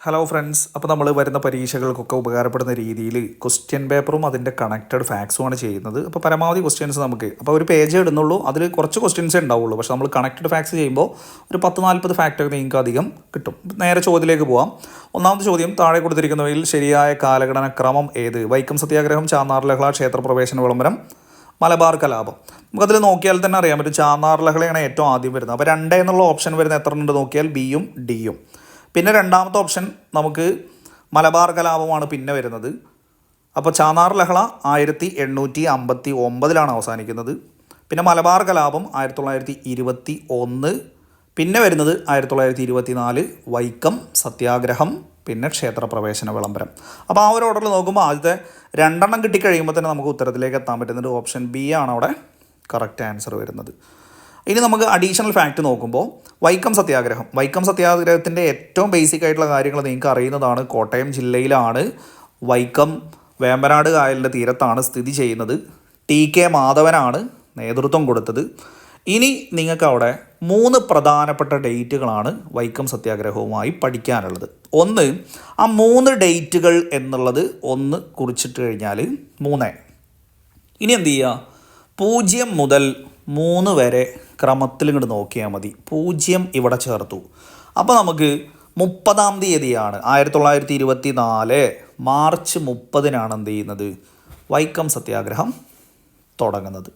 Hello friends, അപ്പോൾ നമ്മൾ വരുന്ന പരീക്ഷകൾക്കൊക്കെ ഉപകാരപ്പെടുന്ന രീതിയിൽ ക്വസ്റ്റ്യൻ പേപ്പറും അതിൻ്റെ കണക്റ്റഡ് ഫാക്സുമാണ് ചെയ്യുന്നത്. അപ്പോൾ പരമാവധി ക്വസ്റ്റ്യൻസ് നമുക്ക് അപ്പോൾ ഒരു പേജ് ഇടുന്നുള്ളൂ, അതിൽ കുറച്ച് ക്വസ്റ്റ്യൻസേ ഉണ്ടാവുള്ളൂ. പക്ഷേ നമ്മൾ കണക്റ്റഡ് ഫാക്സ് ചെയ്യുമ്പോൾ ഒരു 10-40 ഫാക്റ്റൊക്കെ നിങ്ങൾക്ക് അധികം കിട്ടും. നേരെ ചോദ്യത്തിലേക്ക് പോവാം. ഒന്നാമത്തെ ചോദ്യം, താഴെ കൊടുത്തിരിക്കുന്നവയിൽ ശരിയായ കാലഗണന ക്രമം ഏത്? വൈക്കം സത്യാഗ്രഹം, ചാന്നാർ ലഹള, ക്ഷേത്രപ്രവേശന വിളംബരം, മലബാർ കലാപം. നമുക്കതിൽ നോക്കിയാൽ തന്നെ അറിയാൻ പറ്റും ചാന്നാർ ലഹളയാണ് ഏറ്റവും ആദ്യം വരുന്നത്. അപ്പോൾ 2 എന്നുള്ള ഓപ്ഷൻ വരുന്ന എത്ര ഉണ്ട് നോക്കിയാൽ ബിയും ഡിയും. പിന്നെ രണ്ടാമത്തെ ഓപ്ഷൻ നമുക്ക് മലബാർ കലാപമാണ് പിന്നെ വരുന്നത്. അപ്പോൾ ചാന്നാർ ലഹള 1859 അവസാനിക്കുന്നത്. പിന്നെ മലബാർ കലാപം 1921. പിന്നെ വരുന്നത് 1924 വൈക്കം സത്യാഗ്രഹം, പിന്നെ ക്ഷേത്രപ്രവേശന വിളംബരം. അപ്പോൾ ആ ഒരു ഓർഡറിൽ നോക്കുമ്പോൾ ആദ്യത്തെ 2 കിട്ടിക്കഴിയുമ്പോൾ തന്നെ നമുക്ക് ഉത്തരത്തിലേക്ക് എത്താൻ പറ്റുന്നത് ഓപ്ഷൻ ബി ആണ് അവിടെ കറക്റ്റ് ആൻസർ വരുന്നത്. ഇനി നമുക്ക് അഡീഷണൽ ഫാക്റ്റ് നോക്കുമ്പോൾ വൈക്കം സത്യാഗ്രഹത്തിൻ്റെ ഏറ്റവും ബേസിക് ആയിട്ടുള്ള കാര്യങ്ങൾ നിങ്ങൾക്ക് അറിയുന്നതാണ്. കോട്ടയം ജില്ലയിലാണ്, വൈക്കം വേമ്പനാട് കായലിൻ്റെ തീരത്താണ് സ്ഥിതി ചെയ്യുന്നത്. TK മാധവനാണ് നേതൃത്വം കൊടുത്തത്. ഇനി നിങ്ങൾക്ക് അവിടെ 3 പ്രധാനപ്പെട്ട ഡേറ്റുകളാണ് വൈക്കം സത്യാഗ്രഹവുമായി പഠിക്കാനുള്ളത്. ഒന്ന്, ആ 3 ഡേറ്റുകൾ എന്നുള്ളത് ഒന്ന് കുറിച്ചിട്ട് കഴിഞ്ഞാൽ 3. ഇനി എന്ത് ചെയ്യുക, 0 മുതൽ 3 വരെ ക്രമത്തിൽ ഇങ്ങോട്ട് നോക്കിയാൽ മതി. 0 ഇവിടെ ചേർത്തു. അപ്പോൾ നമുക്ക് 30-ാം തീയതിയാണ് 1924 മാർച്ച് 30-നാണ് എന്ത് ചെയ്യുന്നത്, വൈക്കം സത്യാഗ്രഹം തുടങ്ങുന്നത്.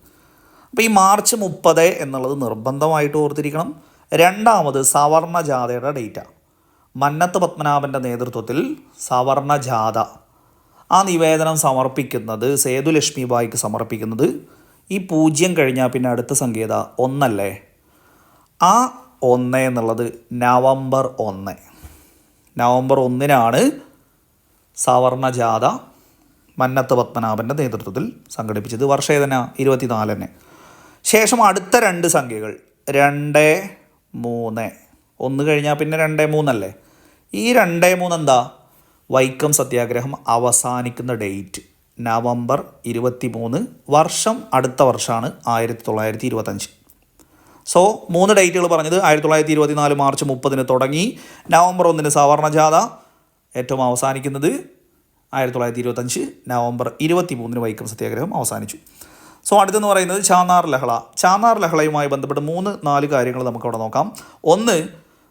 അപ്പോൾ ഈ മാർച്ച് 30 എന്നുള്ളത് നിർബന്ധമായിട്ട് ഓർത്തിരിക്കണം. രണ്ടാമത് സവർണ ജാഥയുടെ ഡേറ്റാണ്. മന്നത്ത് പത്മനാഭൻ്റെ നേതൃത്വത്തിൽ സവർണ ജാഥ, ആ നിവേദനം സമർപ്പിക്കുന്നത് സേതുലക്ഷ്മി ബായിക്ക് സമർപ്പിക്കുന്നത് ഈ 0 കഴിഞ്ഞാൽ പിന്നെ അടുത്ത സംഖ്യ 1 അല്ലേ. ആ 1 എന്നുള്ളത് നവംബർ 1-നാണ് സവർണ ജാഥ മന്നത്ത് പത്മനാഭൻ്റെ നേതൃത്വത്തിൽ സംഘടിപ്പിച്ചത്. വർഷം ഏതന്നെ 24 തന്നെ. ശേഷം അടുത്ത 2 സംഖ്യകൾ 2, 3. 1 കഴിഞ്ഞാൽ പിന്നെ 2, 3 അല്ലേ. ഈ 2, 3 എന്താ, വൈക്കം സത്യാഗ്രഹം അവസാനിക്കുന്ന ഡേറ്റ് നവംബർ 23. വർഷം അടുത്ത വർഷമാണ് 1925. സോ 3 ഡേറ്റുകൾ പറഞ്ഞത് 1924 മാർച്ച് 30 തുടങ്ങി, നവംബർ 1 സവർണ ജാഥ, ഏറ്റവും അവസാനിക്കുന്നത് 1925 നവംബർ 23 വൈക്കം സത്യാഗ്രഹം അവസാനിച്ചു. സോ അടുത്തെന്ന് പറയുന്നത് ചാന്നാർ ലഹള. ചാന്നാർ ലഹളയുമായി ബന്ധപ്പെട്ട് 3-4 കാര്യങ്ങൾ നമുക്കവിടെ നോക്കാം. ഒന്ന്,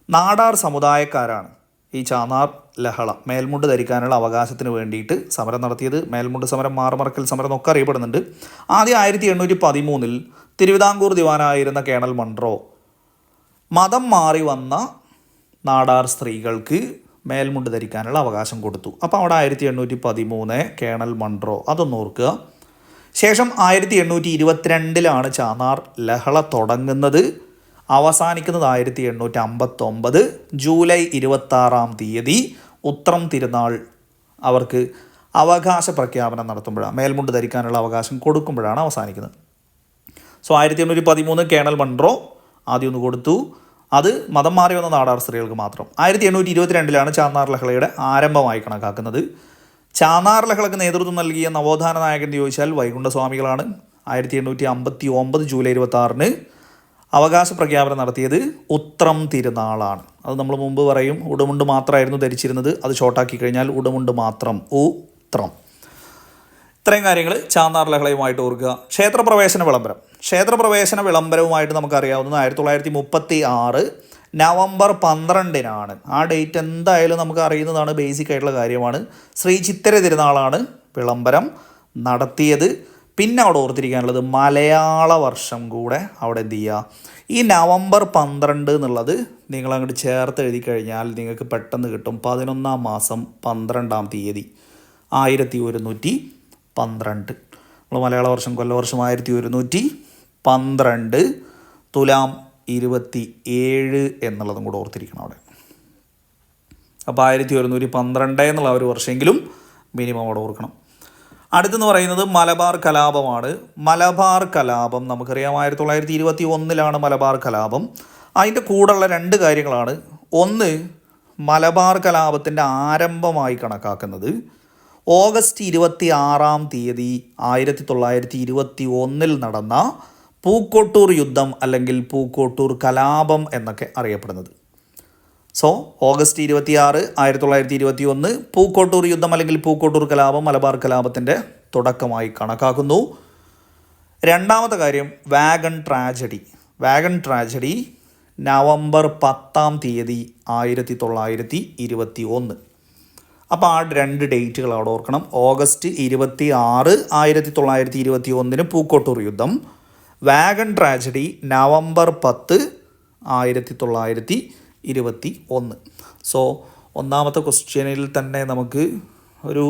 നാടാർ സമുദായക്കാരാണ് ഈ ചാന്നാർ ലഹള മേൽമുണ്ട് ധരിക്കാനുള്ള അവകാശത്തിന് വേണ്ടിയിട്ട് സമരം നടത്തിയത്. മേൽമുണ്ട് സമരം, മാറുമറക്കൽ സമരം എന്നൊക്കെ അറിയപ്പെടുന്നുണ്ട്. ആദ്യം 1813 തിരുവിതാംകൂർ ദിവാനായിരുന്ന കേണൽ മൺട്രോ മതം മാറി വന്ന നാടാർ സ്ത്രീകൾക്ക് മേൽമുണ്ട് ധരിക്കാനുള്ള അവകാശം കൊടുത്തു. അപ്പോൾ അവിടെ 1813 കേണൽ മൺട്രോ, അതൊന്ന് ഓർക്കുക. ശേഷം 1822 ചാന്നാർ ലഹള തുടങ്ങുന്നത്. അവസാനിക്കുന്നത് 1859 ജൂലൈ 26 ഉത്രം തിരുനാൾ അവർക്ക് അവകാശ പ്രഖ്യാപനം നടത്തുമ്പോഴാണ്, മേൽമുണ്ട് ധരിക്കാനുള്ള അവകാശം കൊടുക്കുമ്പോഴാണ് അവസാനിക്കുന്നത്. സോ 1813 കേണൽ മൺട്രോ ആദ്യം ഒന്ന് കൊടുത്തു. അത് മതം മാറി വന്ന നാടാർ സ്ത്രീകൾക്ക് മാത്രം. 1822 ചാന്നാർ ലഹളയുടെ ആരംഭമായി കണക്കാക്കുന്നത്. ചാന്നാർ ലഹളക്ക് നേതൃത്വം നൽകിയ നവോത്ഥാന നായകൻ ചോദിച്ചാൽ വൈകുണ്ഠസ്വാമികളാണ്. 1859 ജൂലൈ 26 അവകാശ പ്രഖ്യാപനം നടത്തിയത് ഉത്രം തിരുനാളാണ്. അത് നമ്മൾ മുമ്പ് പറയും, ഉടുമുണ്ട് മാത്രമായിരുന്നു ധരിച്ചിരുന്നത്. അത് ഷോർട്ടാക്കി കഴിഞ്ഞാൽ ഉടുമുണ്ട് മാത്രം, ഉത്രം. ഇത്രയും കാര്യങ്ങൾ ചാന്നാർ ലഹളയുമായിട്ട് ഓർക്കുക. ക്ഷേത്രപ്രവേശന വിളംബരവുമായിട്ട് നമുക്കറിയാവുന്നത് 1936 നവംബർ 12 ആ ഡേറ്റ് എന്തായാലും നമുക്ക് അറിയുന്നതാണ്, ബേസിക് ആയിട്ടുള്ള കാര്യമാണ്. ശ്രീ ചിത്തിര തിരുനാളാണ് വിളംബരം നടത്തിയത്. പിന്നെ അവിടെ ഓർത്തിരിക്കാനുള്ളത് മലയാള വർഷം കൂടെ അവിടെ എന്ത് ചെയ്യുക, ഈ നവംബർ 12 എന്നുള്ളത് നിങ്ങളങ്ങോട്ട് ചേർത്ത് എഴുതി കഴിഞ്ഞാൽ നിങ്ങൾക്ക് പെട്ടെന്ന് കിട്ടും. 11-ാം മാസം 12-ാം തീയതി 1112. നമ്മൾ മലയാള വർഷം കൊല്ലവർഷം 1112, തുലാം 27 എന്നുള്ളതും കൂടെ ഓർത്തിരിക്കണം അവിടെ. അപ്പോൾ 1112 എന്നുള്ള ഒരു വർഷമെങ്കിലും മിനിമം അവിടെ ഓർക്കണം. അടുത്തെന്ന് പറയുന്നത് മലബാർ കലാപമാണ്. മലബാർ കലാപം നമുക്കറിയാം 1921 മലബാർ കലാപം. അതിൻ്റെ കൂടെയുള്ള 2 കാര്യങ്ങളാണ്. ഒന്ന്, മലബാർ കലാപത്തിൻ്റെ ആരംഭമായി കണക്കാക്കുന്നത് ഓഗസ്റ്റ് 26 1921 നടന്ന പൂക്കോട്ടൂർ യുദ്ധം അല്ലെങ്കിൽ പൂക്കോട്ടൂർ കലാപം എന്നൊക്കെ അറിയപ്പെടുന്നത്. സോ ഓഗസ്റ്റ് 26 1921 പൂക്കോട്ടൂർ യുദ്ധം അല്ലെങ്കിൽ പൂക്കോട്ടൂർ കലാപം മലബാർ കലാപത്തിൻ്റെ തുടക്കമായി കണക്കാക്കുന്നു. രണ്ടാമത്തെ കാര്യം വാഗൺ ട്രാജഡി നവംബർ 10 1921. അപ്പോൾ ആ 2 ഡേറ്റുകൾ അവിടെ ഓർക്കണം. ഓഗസ്റ്റ് 26 1921 പൂക്കോട്ടൂർ യുദ്ധം, വാഗൺ ട്രാജഡി നവംബർ 10 1921. സോ ഒന്നാമത്തെ ക്വസ്റ്റ്യനിൽ തന്നെ നമുക്ക് ഒരു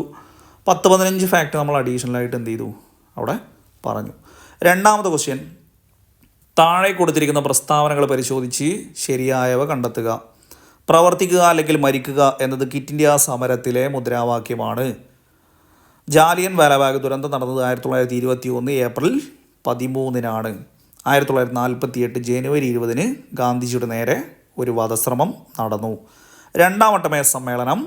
10-15 ഫാക്ട് നമ്മൾ അഡീഷണലായിട്ട് എന്ത് ചെയ്തു അവിടെ പറഞ്ഞു. രണ്ടാമത്തെ ക്വസ്റ്റ്യൻ, താഴെ കൊടുത്തിരിക്കുന്ന പ്രസ്താവനകൾ പരിശോധിച്ച് ശരിയായവ കണ്ടെത്തുക. പ്രവർത്തിക്കുക അല്ലെങ്കിൽ മരിക്കുക എന്നത് ക്വിറ്റ് ഇന്ത്യ സമരത്തിലെ മുദ്രാവാക്യമാണ്. ജാലിയൻ വാലാബാഗ് ദുരന്തം നടന്നത് 1921 ഏപ്രിൽ 13 1948 ജനുവരി 20 ഗാന്ധിജിയുടെ നേരെ ഒരു വധശ്രമം നടന്നു. രണ്ടാം വട്ടമേശ സമ്മേളനം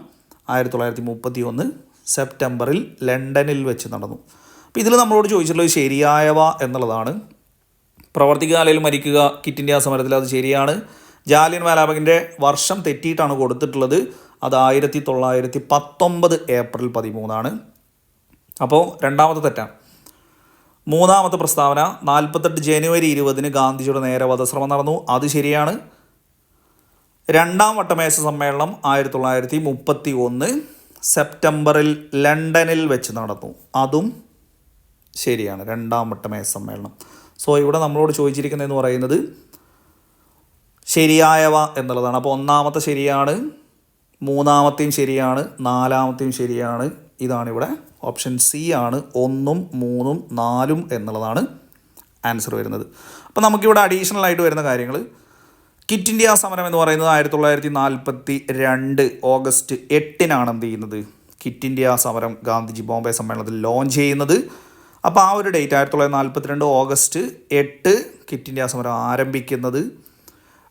1931 സെപ്റ്റംബറിൽ ലണ്ടനിൽ വെച്ച് നടന്നു. അപ്പോൾ ഇതിൽ നമ്മളോട് ചോദിച്ചിട്ടുള്ളത് ശരിയായവ എന്നുള്ളതാണ്. പ്രവർത്തിക്കുക അല്ലെങ്കിൽ മരിക്കുക ക്വിറ്റ് ഇന്ത്യ സമരത്തിൽ അത് ശരിയാണ്. ജാലിയൻ വാലാബാഗിൻ്റെ വർഷം തെറ്റിയിട്ടാണ് കൊടുത്തിട്ടുള്ളത്. അത് 1919 ഏപ്രിൽ 13. അപ്പോൾ രണ്ടാമത്തെ തെറ്റാണ്. മൂന്നാമത്തെ പ്രസ്താവന 48 ജനുവരി 20 ഗാന്ധിജിയുടെ നേരെ വധശ്രമം നടന്നു. അത് ശരിയാണ്. രണ്ടാം വട്ടമേശ സമ്മേളനം 1931 സെപ്റ്റംബറിൽ ലണ്ടനിൽ വെച്ച് നടന്നു. അതും ശരിയാണ്, രണ്ടാം വട്ടമേശ സമ്മേളനം. സോ ഇവിടെ നമ്മളോട് ചോദിച്ചിരിക്കുന്നതെന്ന് പറയുന്നത് ശരിയായവ എന്നുള്ളതാണ്. അപ്പോൾ ഒന്നാമത്തെ ശരിയാണ്, മൂന്നാമത്തെയും ശരിയാണ്, നാലാമത്തെയും ശരിയാണ്. ഇതാണിവിടെ ഓപ്ഷൻ സി ആണ്. 1, 3, 4 എന്നുള്ളതാണ് ആൻസർ വരുന്നത്. അപ്പോൾ നമുക്കിവിടെ അഡീഷണൽ ആയിട്ട് വരുന്ന കാര്യങ്ങൾ, ക്വിറ്റ് ഇന്ത്യ സമരം എന്ന് പറയുന്നത് 1942 ഓഗസ്റ്റ് 8 എന്ത് ചെയ്യുന്നത്, ക്വിറ്റ് ഇന്ത്യ സമരം ഗാന്ധിജി ബോംബെ സമ്മേളനത്തിൽ ലോഞ്ച് ചെയ്യുന്നത്. അപ്പോൾ ആ ഒരു ഡേറ്റ് 1942 ഓഗസ്റ്റ് 8 ക്വിറ്റ് ഇന്ത്യ സമരം ആരംഭിക്കുന്നത്.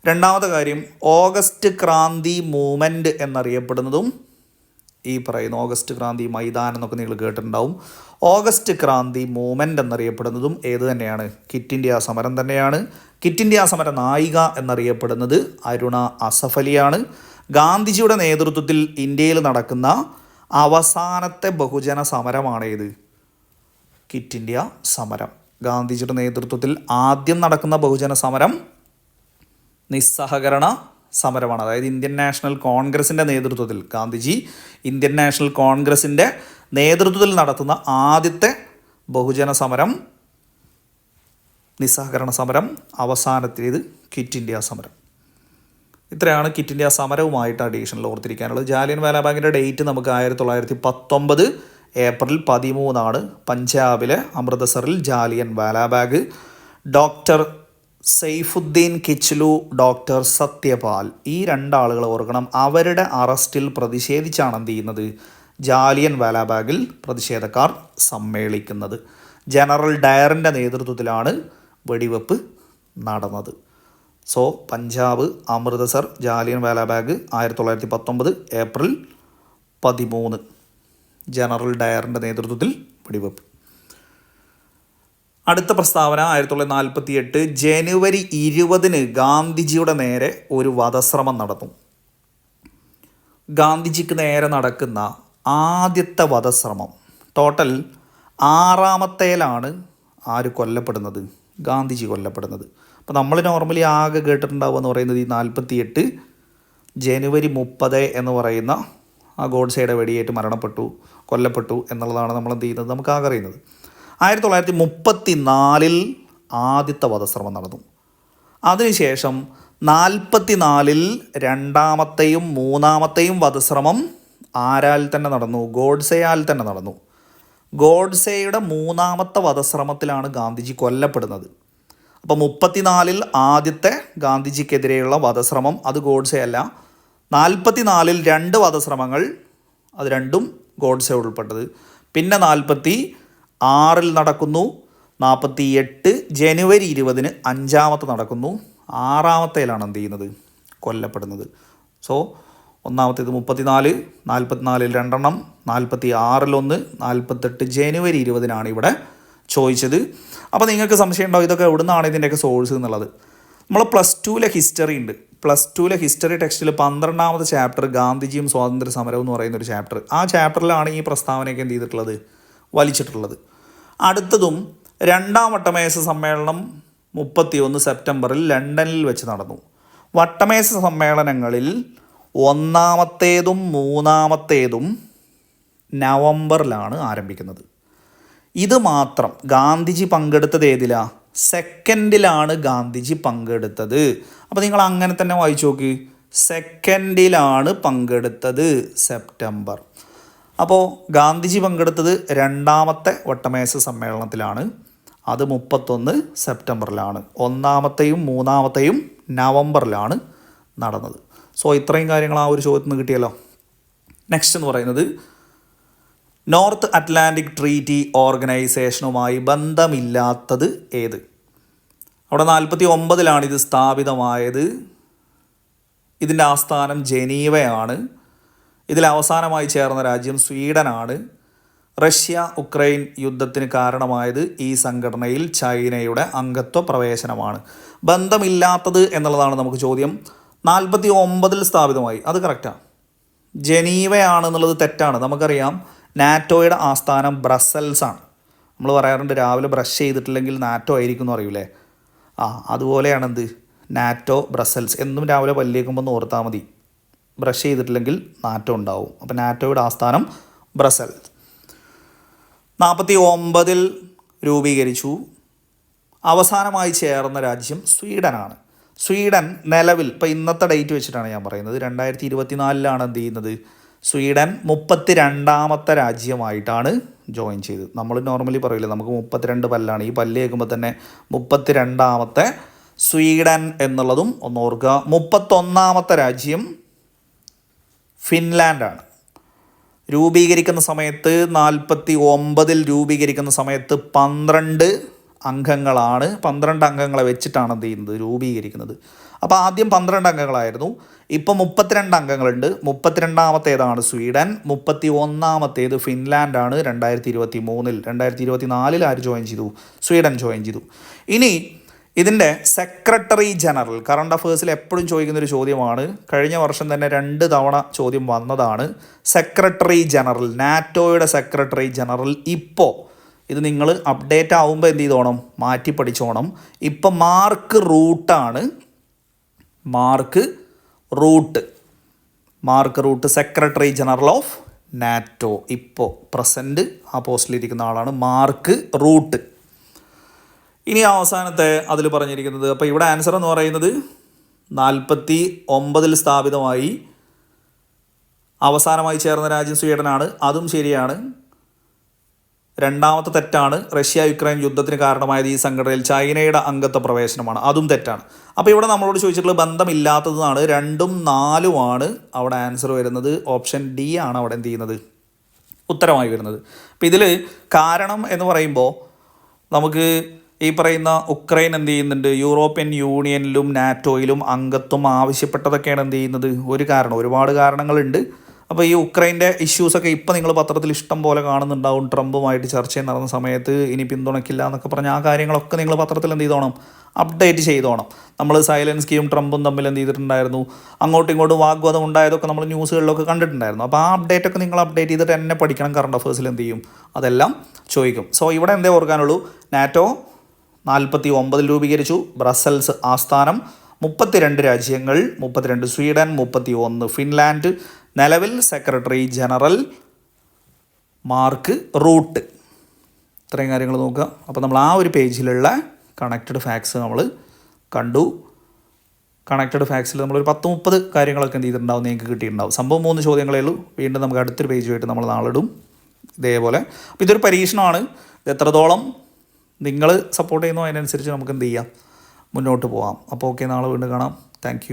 രണ്ടാമത്തെ കാര്യം, ഓഗസ്റ്റ് ക്രാന്തി മൂവ്മെൻറ്റ് എന്നറിയപ്പെടുന്നതും ഈ പറയുന്ന ഓഗസ്റ്റ് ക്രാന്തി മൈതാനം എന്നൊക്കെ നിങ്ങൾ കേട്ടിട്ടുണ്ടാവും. ഓഗസ്റ്റ് ക്രാന്തി മൂവ്മെൻറ്റ് എന്നറിയപ്പെടുന്നതും ഏത് തന്നെയാണ്, ക്വിറ്റ് ഇന്ത്യ സമരം തന്നെയാണ്. ക്വിറ്റ് ഇന്ത്യ സമര നായിക എന്നറിയപ്പെടുന്നത് അരുണ അസഫ് അലിയാണ്. ഗാന്ധിജിയുടെ നേതൃത്വത്തിൽ ഇന്ത്യയിൽ നടക്കുന്ന അവസാനത്തെ ബഹുജന സമരമാണ് ഏത്, ക്വിറ്റ് ഇന്ത്യ സമരം. ഗാന്ധിജിയുടെ നേതൃത്വത്തിൽ ആദ്യം നടക്കുന്ന ബഹുജന സമരം നിസ്സഹകരണ സമരമാണ്. അതായത് ഇന്ത്യൻ നാഷണൽ കോൺഗ്രസിൻ്റെ നേതൃത്വത്തിൽ, ഗാന്ധിജി ഇന്ത്യൻ നാഷണൽ കോൺഗ്രസിൻ്റെ നേതൃത്വത്തിൽ നടത്തുന്ന ആദ്യത്തെ ബഹുജന സമരം നിസ്സഹകരണ സമരം, അവസാനത്തേത് ക്വിറ്റ് ഇന്ത്യ സമരം. ഇത്രയാണ് ക്വിറ്റ് ഇന്ത്യ സമരവുമായിട്ട് അഡീഷണൽ ഓർത്തിരിക്കാനുള്ളത്. ജാലിയൻ വാലാബാഗിൻ്റെ ഡേറ്റ് നമുക്ക് 1919 ഏപ്രിൽ 13 പഞ്ചാബിലെ അമൃതസറിൽ ജാലിയൻ വാലാബാഗ്. ഡോക്ടർ സൈഫുദ്ദീൻ കിച്ലു, ഡോക്ടർ സത്യപാൽ, ഈ 2 ആളുകൾ ഓർക്കണം. അവരുടെ അറസ്റ്റിൽ പ്രതിഷേധിച്ചാണ് എന്ത് ചെയ്യുന്നത്, ജാലിയൻ വാലാബാഗിൽ പ്രതിഷേധക്കാർ സമ്മേളിക്കുന്നത്. ജനറൽ ഡയറിൻ്റെ നേതൃത്വത്തിലാണ് വെടിവെപ്പ് നടന്നത്. So Punjab, Amritsar, Jallian Walabagh 1919 April 13 general ഡയറിൻ്റെ നേതൃത്വത്തിൽ വെടിവെപ്പ്. അടുത്ത പ്രസ്താവന 1948 ജനുവരി 20 ഗാന്ധിജിയുടെ നേരെ ഒരു വധശ്രമം നടന്നു. ഗാന്ധിജിക്ക് നേരെ നടക്കുന്ന ആദ്യത്തെ വധശ്രമം, ടോട്ടൽ 6ാമത്തേലാണ് ആര് കൊല്ലപ്പെടുന്നത്, ഗാന്ധിജി കൊല്ലപ്പെടുന്നത്. അപ്പോൾ നമ്മൾ നോർമലി ആകെ കേട്ടിട്ടുണ്ടാവുക എന്ന് പറയുന്നത് ഈ 48 ജനുവരി 30 എന്ന് പറയുന്ന ആ ഗോഡ്സെയുടെ വെടിയേറ്റ് കൊല്ലപ്പെട്ടു എന്നുള്ളതാണ് നമ്മൾ എന്ത് ചെയ്യുന്നത്, നമുക്ക് ആകെ അറിയുന്നത്. 1934 ആദ്യത്തെ വധശ്രമം നടന്നു. അതിനുശേഷം 44 രണ്ടാമത്തെയും മൂന്നാമത്തെയും വധശ്രമം ആരാൽ തന്നെ നടന്നു, ഗോഡ്സെയാൽ തന്നെ നടന്നു. ഗോഡ്സെയുടെ 3ാമത്തെ വധശ്രമത്തിലാണ് ഗാന്ധിജി കൊല്ലപ്പെടുന്നത്. അപ്പോൾ 34 ആദ്യത്തെ ഗാന്ധിജിക്കെതിരെയുള്ള വധശ്രമം, അത് ഗോഡ്സെ അല്ല. 44 2 വധശ്രമങ്ങൾ, അത് രണ്ടും ഗോഡ്സെ ഉൾപ്പെട്ടത്. പിന്നെ 46 നടക്കുന്നു. 48 ജനുവരി 20 5ാമത്തെ നടക്കുന്നു. 6ാമത്തേലാണ് എന്ത് ചെയ്യുന്നത്, കൊല്ലപ്പെടുന്നത്. സോ ഒന്നാമത്തേത് 34, 44 2 46 1, 48 ജനുവരി 20 ഇവിടെ ചോദിച്ചത്. അപ്പോൾ നിങ്ങൾക്ക് സംശയം ഉണ്ടാവും ഇതൊക്കെ എവിടെ നിന്നാണ് ഇതിൻ്റെയൊക്കെ സോഴ്സ് എന്നുള്ളത്. നമ്മൾ +2 ഹിസ്റ്ററി ഉണ്ട്. +2 ഹിസ്റ്ററി ടെക്സ്റ്റിൽ 12ാമത്തെ ചാപ്റ്റർ ഗാന്ധിജിയും സ്വാതന്ത്ര്യ സമരവും എന്ന് പറയുന്നൊരു ചാപ്റ്റർ, ആ ചാപ്റ്ററിലാണ് ഈ പ്രസ്താവനയൊക്കെ എന്ത് ചെയ്തിട്ടുള്ളത്, വലിച്ചിട്ടുള്ളത്. അടുത്തതും 2ാം വട്ടമേശ സമ്മേളനം 31 സെപ്റ്റംബറിൽ ലണ്ടനിൽ വെച്ച് നടന്നു. വട്ടമേശ സമ്മേളനങ്ങളിൽ 1ാമത്തേതും 3ാമത്തേതും നവംബറിലാണ് ആരംഭിക്കുന്നത്. ഇത് മാത്രം ഗാന്ധിജി പങ്കെടുത്തത് ഏതിലാ? സെക്കൻഡിലാണ് ഗാന്ധിജി പങ്കെടുത്തത്. അപ്പോൾ നിങ്ങൾ അങ്ങനെ തന്നെ വായിച്ചു നോക്ക്, സെക്കൻഡിലാണ് പങ്കെടുത്തത്, സെപ്റ്റംബർ. അപ്പോൾ ഗാന്ധിജി പങ്കെടുത്തത് 2ാമത്തെ വട്ടമേശ സമ്മേളനത്തിലാണ്, അത് 31 സെപ്റ്റംബറിലാണ്. 1ാമത്തെയും 3ാമത്തെയും നവംബറിലാണ് നടന്നത്. സോ ഇത്രയും കാര്യങ്ങൾ ആ ഒരു ചോദ്യത്തിൽ നിന്ന് കിട്ടിയല്ലോ. നെക്സ്റ്റ് എന്ന് പറയുന്നത് നോർത്ത് അറ്റ്ലാന്റിക് ട്രീറ്റി ഓർഗനൈസേഷനുമായി ബന്ധമില്ലാത്തത് ഏത്? അവിടെ 49ലാണ് ഇത് സ്ഥാപിതമായത്. ഇതിൻ്റെ ആസ്ഥാനം ജനീവയാണ്. ഇതിൽ അവസാനമായി ചേർന്ന രാജ്യം സ്വീഡനാണ്. റഷ്യ ഉക്രൈൻ യുദ്ധത്തിന് കാരണമായത് ഈ സംഘടനയിൽ ചൈനയുടെ അംഗത്വ പ്രവേശനമാണ്. ബന്ധമില്ലാത്തത് എന്നുള്ളതാണ് നമുക്ക് ചോദ്യം. 49ൽ സ്ഥാപിതമായി, അത് കറക്റ്റാണ്. ജനീവയാണെന്നുള്ളത് തെറ്റാണ്. നമുക്കറിയാം നാറ്റോയുടെ ആസ്ഥാനം ബ്രസൽസാണ്. നമ്മൾ പറയാറുണ്ട് രാവിലെ ബ്രഷ് ചെയ്തിട്ടില്ലെങ്കിൽ നാറ്റോ ആയിരിക്കും എന്ന് അറിയില്ലേ? അതുപോലെയാണ് എന്ത്, നാറ്റോ ബ്രസൽസ്. എന്നും രാവിലെ പല്ലിയേക്കുമ്പോൾ ഒന്ന് ഓർത്താൽ മതി, ബ്രഷ് ചെയ്തിട്ടില്ലെങ്കിൽ നാറ്റോ ഉണ്ടാവും. അപ്പോൾ നാറ്റോയുടെ ആസ്ഥാനം ബ്രസൽസ്. 49ൽ രൂപീകരിച്ചു. അവസാനമായി ചേർന്ന രാജ്യം സ്വീഡനാണ്. സ്വീഡൻ നിലവിൽ ഇപ്പോൾ ഇന്നത്തെ ഡേറ്റ് വെച്ചിട്ടാണ് ഞാൻ പറയുന്നത്, 2024ലാണ് എന്ത് ചെയ്യുന്നത്, സ്വീഡൻ 32ാമത്തെ രാജ്യമായിട്ടാണ് ജോയിൻ ചെയ്തത്. നമ്മൾ നോർമലി പറയില്ല നമുക്ക് 32 പല്ലാണ്, ഈ പല്ല് കേൾക്കുമ്പോൾ തന്നെ 32ാമത്തെ സ്വീഡൻ എന്നുള്ളതും ഒന്ന് ഓർക്കുക. 31ാമത്തെ രാജ്യം ഫിൻലാൻഡാണ്. രൂപീകരിക്കുന്ന സമയത്ത് 49ൽ രൂപീകരിക്കുന്ന സമയത്ത് 12 അംഗങ്ങളാണ്. 12 അംഗങ്ങളെ വെച്ചിട്ടാണ് എന്ത് ചെയ്യുന്നത്, രൂപീകരിക്കുന്നത്. അപ്പോൾ ആദ്യം 12 അംഗങ്ങളായിരുന്നു, ഇപ്പോൾ 32 അംഗങ്ങളുണ്ട്. 32ാമത്തേതാണ് സ്വീഡൻ, 31ാമത്തേത് ഫിൻലാൻഡാണ്. 2023ൽ 2024ൽ ആര് ജോയിൻ ചെയ്തു, സ്വീഡൻ ജോയിൻ ചെയ്തു. ഇനി ഇതിൻ്റെ സെക്രട്ടറി ജനറൽ, കറണ്ട് അഫേഴ്സിൽ എപ്പോഴും ചോദിക്കുന്നൊരു ചോദ്യമാണ്, കഴിഞ്ഞ വർഷം തന്നെ 2 തവണ ചോദ്യം വന്നതാണ്. സെക്രട്ടറി ജനറൽ, നാറ്റോയുടെ സെക്രട്ടറി ജനറൽ ഇപ്പോൾ ഇത് നിങ്ങൾ അപ്ഡേറ്റ് ആവുമ്പോൾ എന്ത് ചെയ്തോണം, മാറ്റി പഠിച്ചോണം. ഇപ്പം മാർക്ക് റൂട്ടാണ്, Mark Rutte secretary general of NATO. ഇപ്പോൾ പ്രസൻറ്റ് ആ പോസ്റ്റിലിരിക്കുന്ന ആളാണ് മാർക്ക് റൂട്ട്. ഇനി അവസാനത്തെ അതിൽ പറഞ്ഞിരിക്കുന്നത്, അപ്പോൾ ഇവിടെ ആൻസർ എന്ന് പറയുന്നത് 49ൽ സ്ഥാപിതമായി. അവസാനമായി ചേർന്ന രാജ്യം സ്വീഡനാണ്, അതും ശരിയാണ്. 2ാമത്തെ തെറ്റാണ്. റഷ്യ യുക്രൈൻ യുദ്ധത്തിന് കാരണമായത് ഈ സംഘടനയിൽ ചൈനയുടെ അംഗത്വ പ്രവേശനമാണ്, അതും തെറ്റാണ്. അപ്പോൾ ഇവിടെ നമ്മളോട് ചോദിച്ചിട്ടുള്ള ബന്ധമില്ലാത്തതാണ്. 2ഉം 4ഉമാണ് അവിടെ ആൻസർ വരുന്നത്. ഓപ്ഷൻ ഡി ആണ് അവിടെ എന്ത് ചെയ്യുന്നത്, ഉത്തരമായി വരുന്നത്. അപ്പോൾ ഇതിൽ കാരണം എന്ന് പറയുമ്പോൾ നമുക്ക് ഈ പറയുന്ന ഉക്രൈൻ എന്ത് ചെയ്യുന്നുണ്ട്, യൂറോപ്യൻ യൂണിയനിലും നാറ്റോയിലും അംഗത്വം ആവശ്യപ്പെട്ടതൊക്കെയാണ് എന്ത് ചെയ്യുന്നത് ഒരു കാരണം. ഒരുപാട് കാരണങ്ങളുണ്ട്. അപ്പോൾ ഈ ഉക്രൈൻ്റെ ഇഷ്യൂസൊക്കെ ഇപ്പോൾ നിങ്ങൾ പത്രത്തിൽ ഇഷ്ടം പോലെ കാണുന്നുണ്ടാവും. ട്രംപുമായിട്ട് ചർച്ച നടന്ന സമയത്ത് ഇനി പിന്തുണയ്ക്കില്ല എന്നൊക്കെ പറഞ്ഞ് ആ കാര്യങ്ങളൊക്കെ നിങ്ങൾ പത്രത്തിൽ എന്ത് ചെയ്തോണം, അപ്ഡേറ്റ് ചെയ്തോണം. നമ്മൾ സൈലൻസ്കിയും ട്രംപും തമ്മിൽ എന്ത് ചെയ്തിട്ടുണ്ടായിരുന്നു, അങ്ങോട്ടും ഇങ്ങോട്ടും വാഗ്വാദം ഉണ്ടായതൊക്കെ നമ്മൾ ന്യൂസുകളിലൊക്കെ കണ്ടിട്ടുണ്ടായിരുന്നു. അപ്പോൾ ആ അപ്ഡേറ്റൊക്കെ നിങ്ങൾ അപ്ഡേറ്റ് ചെയ്തിട്ട് എന്നെ പഠിക്കണം. കറണ്ട് അഫേഴ്സിൽ എന്ത് ചെയ്യും, അതെല്ലാം ചോദിക്കും. സോ ഇവിടെ എന്തേ ഓർക്കാനുള്ളൂ, നാറ്റോ 49ൽ രൂപീകരിച്ചു, ബ്രസൽസ് ആസ്ഥാനം, 32 രാജ്യങ്ങൾ, 32 സ്വീഡൻ, 31 ഫിൻലാൻഡ്, നിലവിൽ സെക്രട്ടറി ജനറൽ മാർക്ക് റൂട്ട്. ഇത്രയും കാര്യങ്ങൾ നോക്കുക. അപ്പോൾ നമ്മൾ ആ ഒരു പേജിലുള്ള കണക്റ്റഡ് ഫാക്ട്സ് നമ്മൾ കണ്ടു. കണക്റ്റഡ് ഫാക്ട്സിൽ നമ്മളൊരു 10-30 കാര്യങ്ങളൊക്കെ എന്ത് ചെയ്തിട്ടുണ്ടാവും, നിങ്ങൾക്ക് കിട്ടിയിട്ടുണ്ടാവും. സംഭവം 3 ചോദ്യങ്ങളേ ഉള്ളൂ. വീണ്ടും നമുക്ക് അടുത്തൊരു പേജുമായിട്ട് നമ്മൾ നാളെ ഇടും ഇതേപോലെ. അപ്പോൾ ഇതൊരു പരീക്ഷണമാണ്. ഇത് എത്രത്തോളം നിങ്ങൾ സപ്പോർട്ട് ചെയ്യുന്നോ അതിനനുസരിച്ച് നമുക്ക് എന്ത് ചെയ്യാം, മുന്നോട്ട് പോകാം. അപ്പോൾ ഓക്കെ, നാളെ വീണ്ടും കാണാം. താങ്ക്